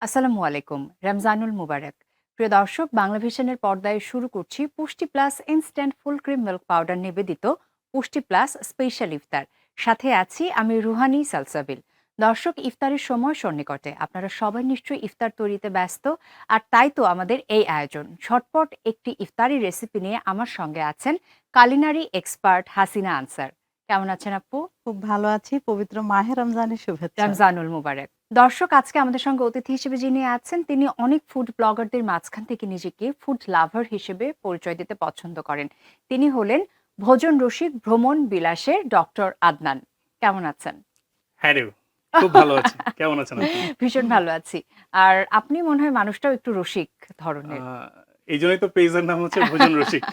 আসসালামু আলাইকুম। রমজানুল মুবারক। প্রিয় দর্শক, বাংলা ভিশনের পর্দায় শুরু করছি পুষ্টি plus instant full cream milk powder নিবেদিত পুষ্টি প্লাস স্পেশাল ইফতার। সাথে আছি আমি রুহানি সালসাবিল। দর্শক, ইফতারের সময় সন্নিকটে। আপনারা সবাই নিশ্চয়ই ইফতার তৈরিতে ব্যস্ত, আর তাই তো আমাদের এই আয়োজন। ঝটপট একটি ইফতারি রেসিপি নিয়ে আমার সঙ্গে আছেন কালিনারি এক্সপার্ট হাসিনা আনসার। কেমন আছেন আপু? খুব ভালো আছি। পবিত্র মাহে রমজানের শুভেচ্ছা। রমজানুল মুবারক। দর্শক, আজকে আমাদের সঙ্গে অতিথি হিসেবে যিনি আছেন তিনি অনেক ফুড ব্লগারদের মাঝখান থেকে নিজেকে ফুড লাভার হিসেবে পরিচয় দিতে পছন্দ করেন। তিনি হলেন ভোজন রসিক ভ্রমণ বিলাসের ডক্টর আদনান। কেমন আছেন? হ্যাঁ রে, খুব ভালো আছি। কেমন আছেন আপনি? ভীষণ ভালো আছি। আর আপনি মনে হয় মানুষটাও একটু রসিক ধরনের। এই জন্যই তো পেজের নাম হচ্ছে ভোজন রসিক।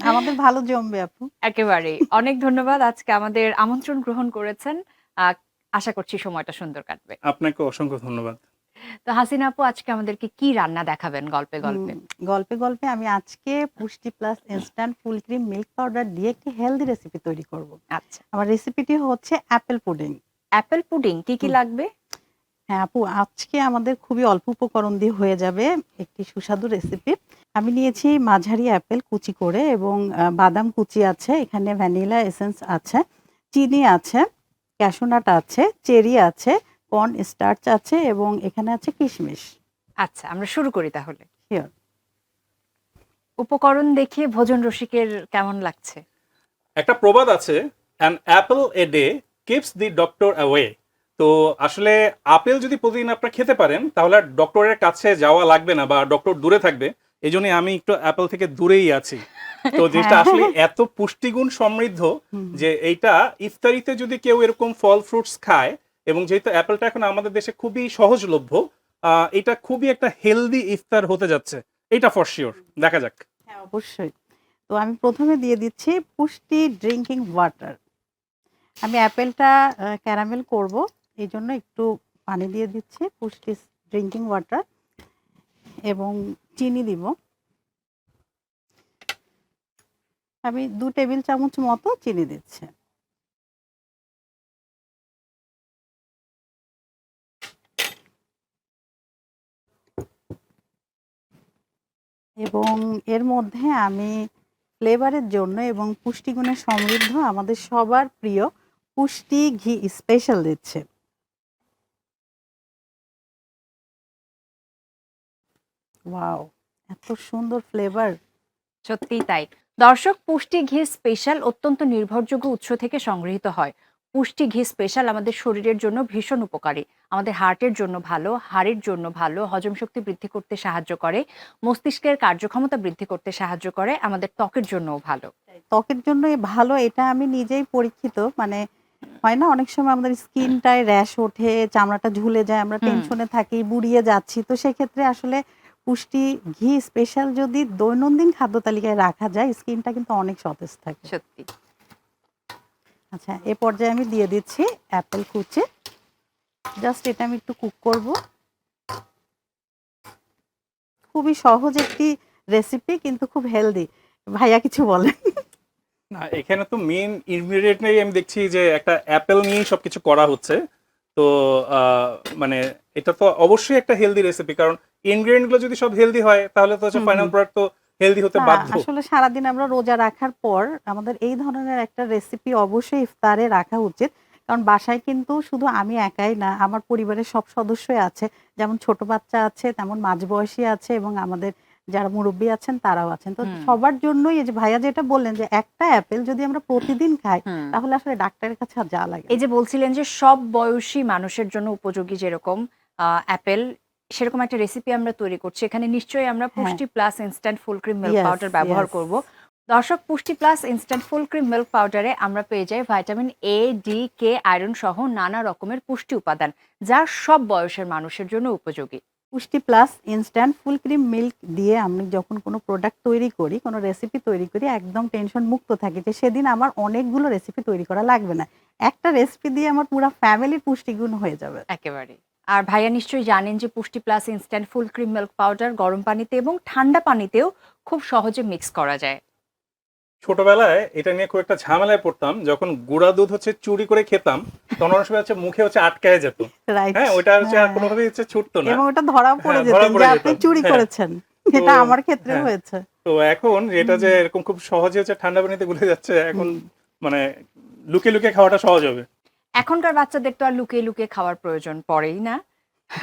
আমাদের ভালো জমবে আপু। একেবারেই। অনেক ধন্যবাদ আজকে আমাদের আমন্ত্রণ গ্রহণ করেছেন। আ আশা করছি সময়টা সুন্দর কাটবে। আপনাকে অসংখ্য ধন্যবাদ। তো হাসিনা আপু, আজকে আমাদেরকে কি রান্না দেখাবেন গল্পে, হুম, গল্পে? গল্পে গল্পে আমি আজকে পুষ্টি plus instant full cream milk powder দিয়ে একটি হেলদি রেসিপি তৈরি করব। আচ্ছা। আমার রেসিপিটি হচ্ছে অ্যাপেল পুডিং। অ্যাপেল পুডিং কি, কি হুম, লাগবে? হ্যাঁ আপু, আজকে আমাদের খুবই অল্প উপকরণ দিয়ে হয়ে যাবে একটি সুস্বাদু রেসিপি। আমি নিয়েছি মাঝারি অ্যাপেল কুচি করে এবং বাদাম কুচি আছে, এখানে ভ্যানিলা এসেন্স আছে, চিনি আছে, ক্যাশু নাট আছে, চেরি আছে, কর্ন স্টার্চ আছে এবং এখানে আছে কিশমিশ। আচ্ছা, আমরা শুরু করি তাহলে। শিওর। উপকরণ দেখে ভোজন রসিকের কেমন লাগছে? একটা প্রবাদ আছে, an Apple a day keeps the doctor away. তো আসলে আপেল যদি প্রতিদিন আপনারা খেতে পারেন তাহলে আর ডক্টরের কাছে যাওয়া লাগবে না বা ডক্টর দূরে থাকবে। এই জন্যই আমি একটু অ্যাপল থেকে দূরেই আছি। তো জিনিসটা হ্যাঁ। আসলে এত পুষ্টিগুণ সমৃদ্ধ হুম, যে এইটা ইফতারিতে যদি কেউ এরকম ফল ফ্রুটস খায়, এবং যেহেতু অ্যাপেলটা এখন আমাদের দেশে খুবই সহজলভ্য, এটা খুবই একটা হেলদি ইফতার হতে যাচ্ছে। এটা ফর শিওর। দেখা যাক। হ্যাঁ অবশ্যই। তো আমি প্রথমে দিয়ে দিচ্ছি পুষ্টি ড্রিঙ্কিং ওয়াটার। আমি অ্যাপেলটা ক্যারামেল করব, এই জন্য একটু পানি দিয়ে দিচ্ছি, পুষ্টি ড্রিঙ্কিং ওয়াটার, এবং চিনি দিব। আমি 2 টেবিল চামচ মতো চিনি দিচ্ছি। এবং এর মধ্যে আমি ফ্লেভারের জন্য এবং পুষ্টিগুণে সমৃদ্ধ আমাদের সবার প্রিয় পুষ্টি ঘি স্পেশাল দিচ্ছে। ওয়াও! এত সুন্দর ফ্লেভার। সত্যিই তাই। দর্শক, পুষ্টি ঘি স্পেশাল অত্যন্ত নির্ভরযোগ্য উৎস থেকে সংগৃহীত হয়। পুষ্টি ঘি স্পেশাল আমাদের শরীরের জন্য ভীষণ উপকারী। আমাদের হার্টের জন্য ভালো, হাড়ের জন্য ভালো, হজম শক্তি বৃদ্ধি করতে সাহায্য করে, মস্তিষ্কের কার্যক্ষমতা বৃদ্ধি করতে সাহায্য করে, আমাদের ত্বকের জন্যও ভালো। ত্বকের জন্য ভালো, এটা আমি নিজেই পরীক্ষিত। মানে হয় না অনেক সময় আমাদের স্কিনটায় র‍্যাশ ওঠে, চামড়াটা ঝুলে যায়, আমরা হুম, টেনশনে থাকি, বুড়িয়ে যাচ্ছি। তো সেক্ষেত্রে আসলে পুষ্টি ঘি স্পেশাল যদি দৈনন্দিন খাদ্য তালিকায় রাখা যায়, স্কিনটা কিন্তু অনেক সতেজ থাকে। সত্যি। আচ্ছা, এ পর্যায়ে আমি দিয়ে দিচ্ছি অ্যাপেল কুচি। জাস্ট এটা আমি একটু কুক করব। খুবই সহজ একটি রেসিপি কিন্তু খুব হেলদি। ভাইয়া কিছু বলেন? না, এখানে তো মেইন ইনগ্রেডিয়েন্টই আমি দেখছি যে একটা অ্যাপেল নিয়েই সবকিছু করা হচ্ছে। তো আহ, মানে এটা তো অবশ্যই একটা হেলদি রেসিপি, কারণ ইনগ্রেডিয়েন্ট গুলো যদি সব হেলদি হয় তাহলে তো হুম, ফাইনাল হুম। প্রোডাক্ট তো হেলদি হতে না, বাধ্য। আসলে সারাদিন আমরা রোজা রাখার পর আমাদের এই ধরনের একটা রেসিপি অবশ্যই ইফতারে রাখা উচিত। কারণ বাসায় কিন্তু শুধু আমি একাই না, আমার পরিবারের সব সদস্যই আছে। যেমন ছোট বাচ্চা আছে, তেমন মাঝবয়সী আছে এবং আমাদের যারা মুরব্বি আছেন তারাও আছেন। তো হুম, সবার জন্যই এই যে ভাইয়া যেটা বললেন যে একটা অ্যাপেল যদি আমরা প্রতিদিন খাই, হুম। তাহলে আসলে ডাক্তারের কাছে আর যাওয়া লাগে এই না। যে বলছিলেন যে সব বয়সী মানুষের জন্য উপযোগী, যেরকম অ্যাপেল, সেরকম একটা রেসিপি আমরা তৈরি করছি। এখানে নিশ্চয়ই আমরা হ্যাঁ, Pushti plus instant full cream milk yes, powder ব্যবহার ইয়েস। করব। দর্শক, Pushti plus instant full cream milk পাউডারে আমরা পেয়ে যাই vitamin A, D, K, iron সহ নানা রকমের পুষ্টি উপাদান, যা সব বয়সের মানুষের জন্য উপযোগী। পুষ্টি plus instant full cream milk দিয়ে আমি যখন কোনো প্রোডাক্ট তৈরি করি, কোনো রেসিপি তৈরি করি, একদম টেনশন মুক্ত থাকি যে সেদিন আমার অনেকগুলো রেসিপি তৈরি করা লাগবে না। একটা রেসিপি দিয়ে আমার পুরা ফ্যামিলির পুষ্টিগুণ হয়ে যাবে। একেবারে। আর ভাইয়া নিশ্চয়ই জানেন যে পুষ্টি plus instant full cream milk powder গরম পানিতে এবং ঠান্ডা পানিতেও খুব সহজে মিক্স করা যায়। ছোটবেলায় এটা নিয়ে খুব একটা ঝামেলায় পড়তাম, যখন গুঁড়া দুধ হচ্ছে চুরি করে খেতাম তখন অনেক সময় হচ্ছে মুখে হচ্ছে আটকায় যেত। রাইট। হ্যাঁ, ওইটা হচ্ছে আর হ্যাঁ, কোনোভাবেই হচ্ছে ছুটতো না। এবং ওটা ধরাও পড়ে হ্যাঁ, ধরা যেতেন যে পড়ে আপনি যেতাম। চুরি হ্যাঁ, করেছেন। তো এটা আমার ক্ষেত্রেও হ্যাঁ, হয়েছে। তো এখন যেটা যে হুম, এরকম খুব সহজে হচ্ছে ঠান্ডা পানিতে গুলে যাচ্ছে, এখন হুম। মানে লুকিয়ে লুকিয়ে খাওয়াটা সহজ হবে। এখনকার বাচ্চাদের তো আর লুকিয়ে লুকিয়ে খাওয়ার প্রয়োজন পড়েই না,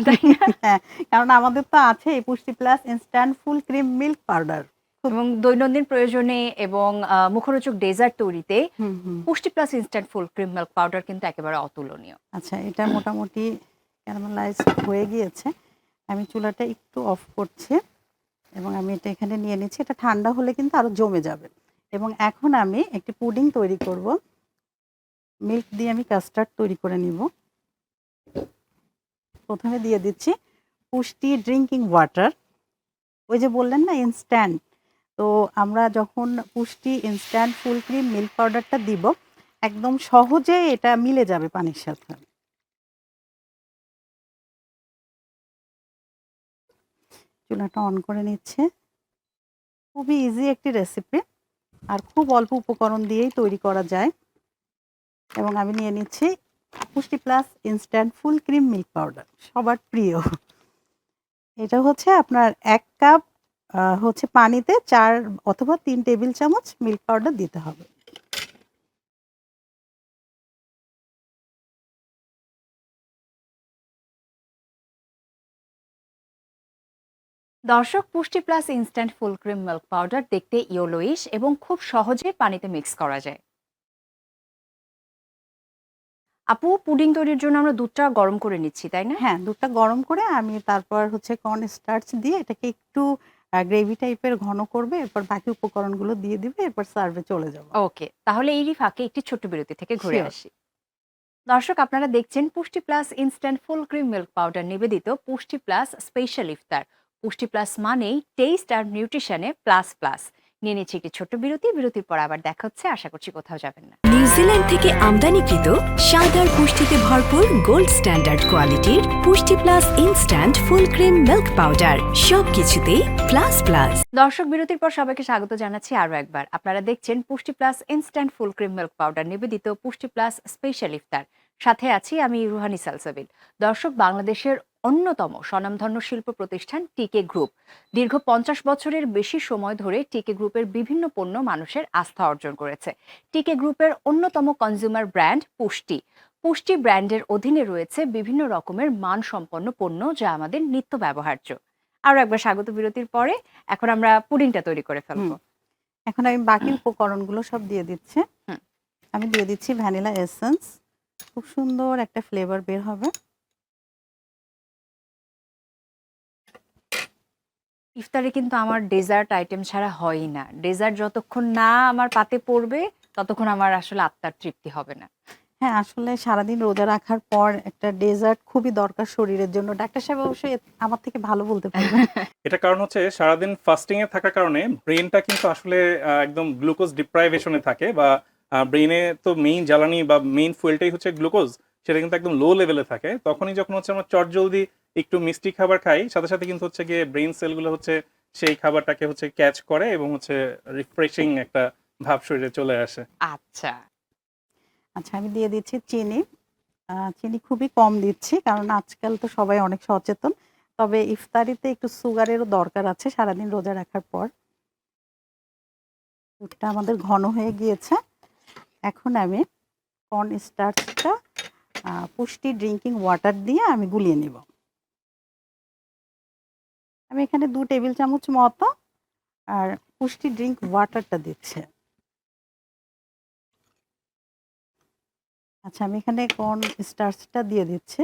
তাই না? হ্যাঁ, কারণ আমাদের তো আছে এই পুষ্টি plus instant full cream milk powder. খুব এবং দৈনন্দিন প্রয়োজনে এবং মুখরোচক ডেজার্ট তৈরিতে হুম, হুম। পুষ্টি plus instant full cream milk powder কিন্তু একেবারে অতুলনীয়। আচ্ছা, এটা মোটামুটি ক্যারামেলাইজ হয়ে গিয়েছে। আমি চুলাটা একটু অফ করছি এবং আমি এটা এখানে নিয়ে নিচ্ছি। এটা ঠান্ডা হলে কিন্তু আরো জমে যাবে। এবং এখন আমি একটি পুডিং তৈরি করব। মিল্ক দিয়ে আমি কাস্টার্ড তৈরি করে নিব। প্রথমে দিয়ে দিচ্ছি পুষ্টি ড্রিঙ্কিং ওয়াটার। ওই যে বললেন না ইনস্ট্যান্ট, তো আমরা যখন পুষ্টি ইনস্ট্যান্ট ফুল ক্রিম মিল্ক পাউডারটা দিব, একদম সহজে এটা মিলে যাবে পানির সাথে। চুলাটা অন করে নিচ্ছে। খুবই ইজি একটি রেসিপি, আর খুব অল্প উপকরণ দিয়েই তৈরি করা যায়। এবং আমি নিয়ে নিচ্ছি পুষ্টি plus instant full cream milk powder, সবার প্রিয়। এটা হচ্ছে আপনার 1 কাপ হচ্ছে পানিতে 4 অথবা 3 টেবিল চামচ মিল্ক পাউডার দিতে হবে। দর্শক, Pushti plus instant full cream milk powder দেখতে ইয়েলোইশ এবং খুব সহজে পানিতে মিক্স করা যায়। আপু, পুডিং তৈরির জন্য আমরা দুধটা গরম করে নিচ্ছি, তাই না? হ্যাঁ, দুধটা গরম করে আমি তারপর হচ্ছে কর্ন স্টার্চ দিয়ে এটাকে একটু গ্রেভি টাইপের ঘন করবে, এরপর বাকি উপকরণগুলো দিয়ে দিবে, এরপর সার্ভে চলে যাব। ওকে, তাহলে এরই ফাঁকে একটি ছোট্ট বিরতি থেকে ঘুরে শিওর। আসি। দর্শক, আপনারা দেখছেন পুষ্টি plus instant full cream milk powder নিবেদিত পুষ্টি প্লাস স্পেশাল ইফতার। পুষ্টি প্লাস মানেই টেস্ট আর নিউট্রিশনে প্লাস প্লাস। নিয়ে নিচ্ছি একটি ছোট্ট বিরতি, বিরতির পর আবার দেখা হচ্ছে। আশা করছি কোথাও যাবেন না। নিউজিল্যান্ড থেকে আমদানিকৃত স্বাদ পুষ্টিতে ভরপুর গোল্ড স্ট্যান্ডার্ড কোয়ালিটির পুষ্টি plus instant full cream milk powder, সবকিছুতেই প্লাস প্লাস। দর্শক, বিরতির পর সবাইকে স্বাগত জানাচ্ছি আরও একবার। আপনারা দেখছেন পুষ্টি plus instant full cream milk powder নিবেদিত পুষ্টি প্লাস স্পেশাল ইফতার। সাথে আছি আমি রুহানি সালসাবিল। দর্শক, বাংলাদেশের অন্যতম স্বনামধন্য শিল্প প্রতিষ্ঠান টিকে গ্রুপ দীর্ঘ 50 বছরের বেশি সময় ধরে টিকে গ্রুপের বিভিন্ন পণ্য মানুষের আস্থা অর্জন করেছে। টিকে গ্রুপের অন্যতম কনজিউমার ব্র্যান্ড পুষ্টি। পুষ্টি ব্র্যান্ডের অধীনে রয়েছে বিভিন্ন রকমের মানসম্পন্ন পণ্য যা আমাদের নিত্য ব্যবহার্য। আরও একবার স্বাগত বিরতির পরে। এখন আমরা পুডিংটা তৈরি করে ফেলবো। এখন আমি বাকি উপকরণগুলো সব দিয়ে দিচ্ছি। হুম। আমি দিয়ে দিচ্ছি ভ্যানিলা এসেন্স। খুব সুন্দর একটা ফ্লেভার বের হবে। ইফতারে কিন্তু আমার ডেজার্ট আইটেম ছাড়া হয়ই না। ডেজার্ট যতক্ষণ না আমার পাতে পড়বে ততক্ষণ আমার আসলে আত্মার তৃপ্তি হবে না। হ্যাঁ, আসলে সারাদিন রোজা রাখার পর একটা ডেজার্ট খুবই দরকার শরীরের জন্য। ডাক্তার সাহেব অবশ্যই আমার থেকে ভালো বলতে পারবেন। এটা কারণ হচ্ছে সারাদিন ফাস্টিং এ থাকার কারণে ব্রেনটা কিন্তু আসলে একদম গ্লুকোজ ডিপ্রাইভেশনে থাকে, বা ব্রেনে তো মেইন জ্বালানি বা মেইন ফুয়েলটাই হচ্ছে গ্লুকোজ, সেটা কিন্তু একদম লো লেভেলে থাকে। তখনই যখন হচ্ছে আমরা চটজলদি একটু মিষ্টি খাবার খাই, সাথে সাথে কিন্তু হচ্ছে গিয়ে ব্রেন সেলগুলো হচ্ছে সেই খাবারটাকে হচ্ছে ক্যাচ করে এবং হচ্ছে রিফ্রেশিং একটা ভাব শরীরে চলে আসে। আচ্ছা, আচ্ছা, আমি দিয়ে দিচ্ছি চিনি। চিনি খুবই কম দিচ্ছি কারণ আজকাল তো সবাই অনেক সচেতন। তবে ইফতারিতে একটু সুগারেরও দরকার আছে সারাদিন রোজা রাখার পর। দুধটা আমাদের ঘন হয়ে গিয়েছে। এখন আমি কর্ন স্টার্চটা পুষ্টি ড্রিঙ্কিং ওয়াটার দিয়ে আমি গুলিয়ে নিব। আমি এখানে 2 টেবিল চামচ মতো আর পুষ্টি ড্রিঙ্ক ওয়াটারটা দিচ্ছি। আচ্ছা, আমি এখানে কর্ন স্টার্চটা দিয়ে দিচ্ছি।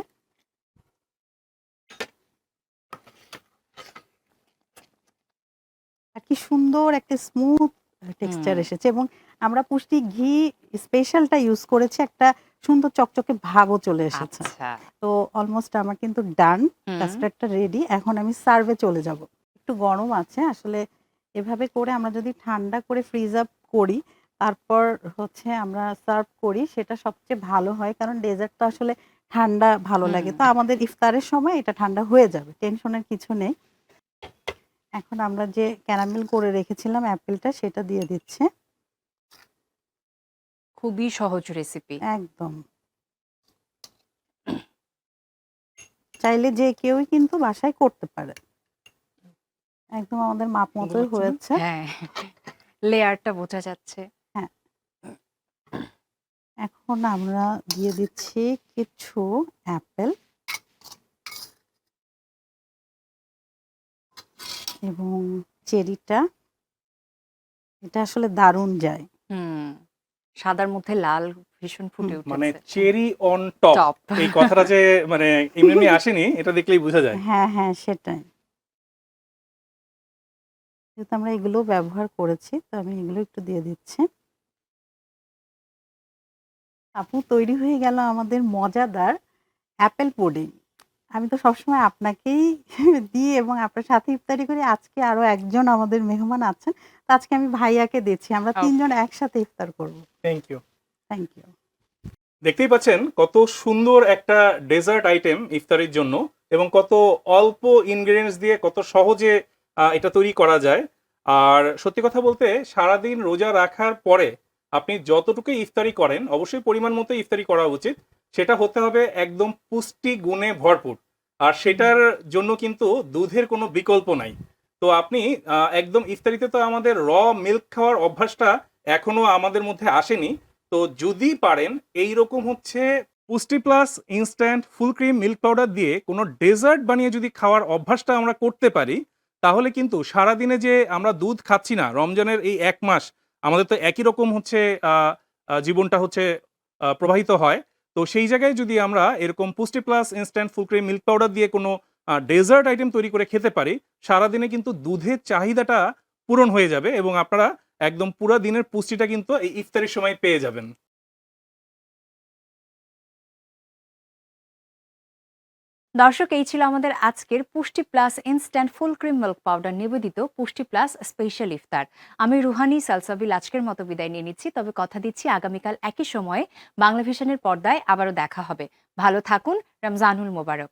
আর কি সুন্দর একটা স্মুথ টেক্সচার হুম, এসেছে, এবং আমরা পুষ্টি ঘি স্পেশালটা ইউজ করেছি, একটা সুন্দর চকচকে ভাবও চলে এসেছে। আচ্ছা। তো অলমোস্ট আমার কিন্তু ডান, হুম, কাস্টার্ডটা রেডি। এখন আমি সার্ভে চলে যাব। একটু গরম আছে আসলে, এভাবে করে আমরা যদি ঠান্ডা করে ফ্রিজ আপ করি তারপর হচ্ছে আমরা সার্ভ করি, সেটা সবচেয়ে ভালো হয়, কারণ ডেজার্ট তো আসলে ঠান্ডা ভালো লাগে। হুম। তো আমাদের ইফতারের সময় এটা ঠান্ডা হয়ে যাবে, টেনশনের কিছু নেই। এখন আমরা যে ক্যারামেল করে রেখেছিলাম অ্যাপেলটা, সেটা দিয়ে দিচ্ছি। খুবই সহজ রেসিপি। একদম। চাইলে যে কেউই কিন্তু বাসায় করতে পারে। একদম আমাদের মাপ মতোই হয়েছে। হ্যাঁ, লেয়ারটা বোঝা যাচ্ছে। হ্যাঁ, এখন আমরা দিয়ে দিচ্ছি কিছু অ্যাপেল এবং চেরিটা। এটা আসলে দারুণ যায়। হুম, সাদার মধ্যে লাল ভীষণ ফুটে মানে উঠেছে। Cherry on top, top. এই কথাটা যে মানে এমনি এমনি আসেনি, এটা দেখলেই বোঝা যায়। হ্যাঁ, হ্যাঁ, সেটাই। যেহেতু আমরা এগুলো ব্যবহার করেছি, তো আমি এগুলো একটু দিয়ে দিচ্ছি। আপু, তৈরি হয়ে গেল আমাদের মজাদার অ্যাপেল পুডিং। আমি তো সবসময় আপনাকেই দিই এবং আপনার সাথে ইফতারি করি। আজকে আরো একজন আমাদের মেহমান আছেন। তো আজকে আমি ভাইয়াকে দিচ্ছি। আমরা ৩ জন একসাথে ইফতার করব। Thank you. Thank you. দেখতেই পাচ্ছেন কত সুন্দর একটা ডেজার্ট আইটেম ইফতারির জন্য, এবং কত অল্প ইনগ্রেডিয়েন্টস দিয়ে কত সহজে এটা তৈরি করা যায়। আর সত্যি কথা বলতে, সারাদিন রোজা রাখার পরে আপনি যতটুকু ইফতারি করেন, অবশ্যই পরিমাণ মতো ইফতারি করা উচিত। সেটা হতে হবে একদম পুষ্টি গুণে ভরপুর, আর সেটার জন্য কিন্তু দুধের কোনো বিকল্প নাই। তো আপনি একদম ইফতারিতে তো আমাদের মিল্ক খাওয়ার অভ্যাসটা এখনো আমাদের মধ্যে আসেনি। তো যদি পারেন এইরকম হচ্ছে পুষ্টি plus instant full cream milk powder দিয়ে কোনো ডেজার্ট বানিয়ে যদি খাওয়ার অভ্যাসটা আমরা করতে পারি, তাহলে কিন্তু সারাদিনে যে আমরা দুধ খাচ্ছি না, রমজানের এই ১ মাস আমাদের তো একই রকম হচ্ছে জীবনটা হচ্ছে প্রবাহিত হয়। তো সেই জায়গায় যদি আমরা এরকম পুষ্টি plus instant full cream milk powder দিয়ে কোনো ডেজার্ট আইটেম তৈরি করে খেতে পারি, সারাদিনে কিন্তু দুধের চাহিদাটা পূরণ হয়ে যাবে এবং আপনারা একদম পুরা দিনের পুষ্টিটা কিন্তু এই ইফতারির সময় পেয়ে যাবেন। দর্শক, এই ছিল আমাদের আজকের পুষ্টি plus instant full cream milk powder নিবেদিত পুষ্টি প্লাস স্পেশাল ইফতার। আমি রুহানি সালসাবিল আজকের মতো বিদায় নিয়ে নিচ্ছি, তবে কথা দিচ্ছি আগামীকাল একই সময়ে বাংলা ভিশনের পর্দায় আবারও দেখা হবে। ভালো থাকুন, রমজানুল মোবারক।